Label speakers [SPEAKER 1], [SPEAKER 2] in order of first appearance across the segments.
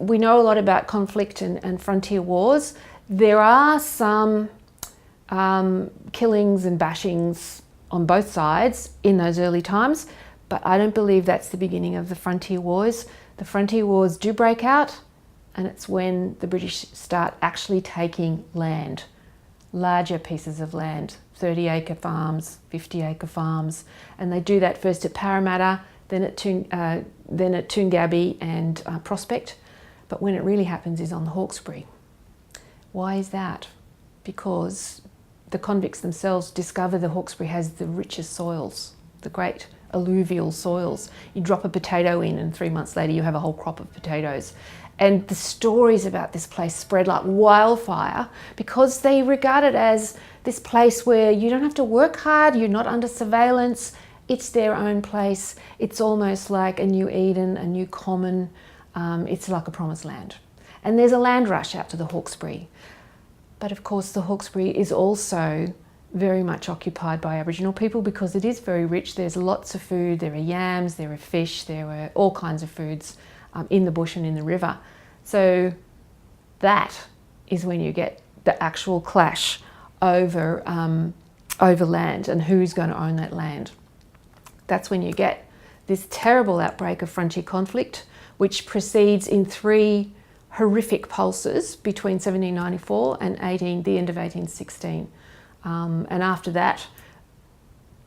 [SPEAKER 1] we know a lot about conflict and frontier wars. There are some killings and bashings on both sides in those early times, but I don't believe that's the beginning of the frontier wars. The frontier wars do break out, and it's when the British start actually taking land, larger pieces of land, 30-acre farms, 50-acre farms, and they do that first at Parramatta, then at Toongabbie and Prospect. But when it really happens is on the Hawkesbury. Why is that? Because the convicts themselves discover the Hawkesbury has the richest soils, the great alluvial soils. You drop a potato in and 3 months later you have a whole crop of potatoes. And the stories about this place spread like wildfire because they regard it as this place where you don't have to work hard, you're not under surveillance, it's their own place. It's almost like a new Eden, a new common, it's like a promised land. And there's a land rush out to the Hawkesbury. But of course the Hawkesbury is also very much occupied by Aboriginal people because it is very rich. There's lots of food, there are yams, there are fish, there are all kinds of foods in the bush and in the river. So that is when you get the actual clash over land and who's going to own that land. That's when you get this terrible outbreak of frontier conflict, which proceeds in 3 horrific pulses between 1794 and the end of 1816. And after that,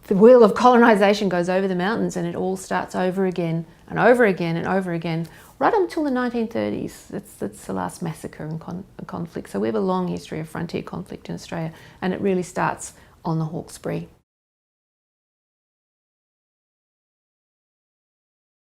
[SPEAKER 1] the wheel of colonisation goes over the mountains and it all starts over again and over again and over again, right until the 1930s. That's the last massacre and conflict. So we have a long history of frontier conflict in Australia, and it really starts on the Hawkesbury.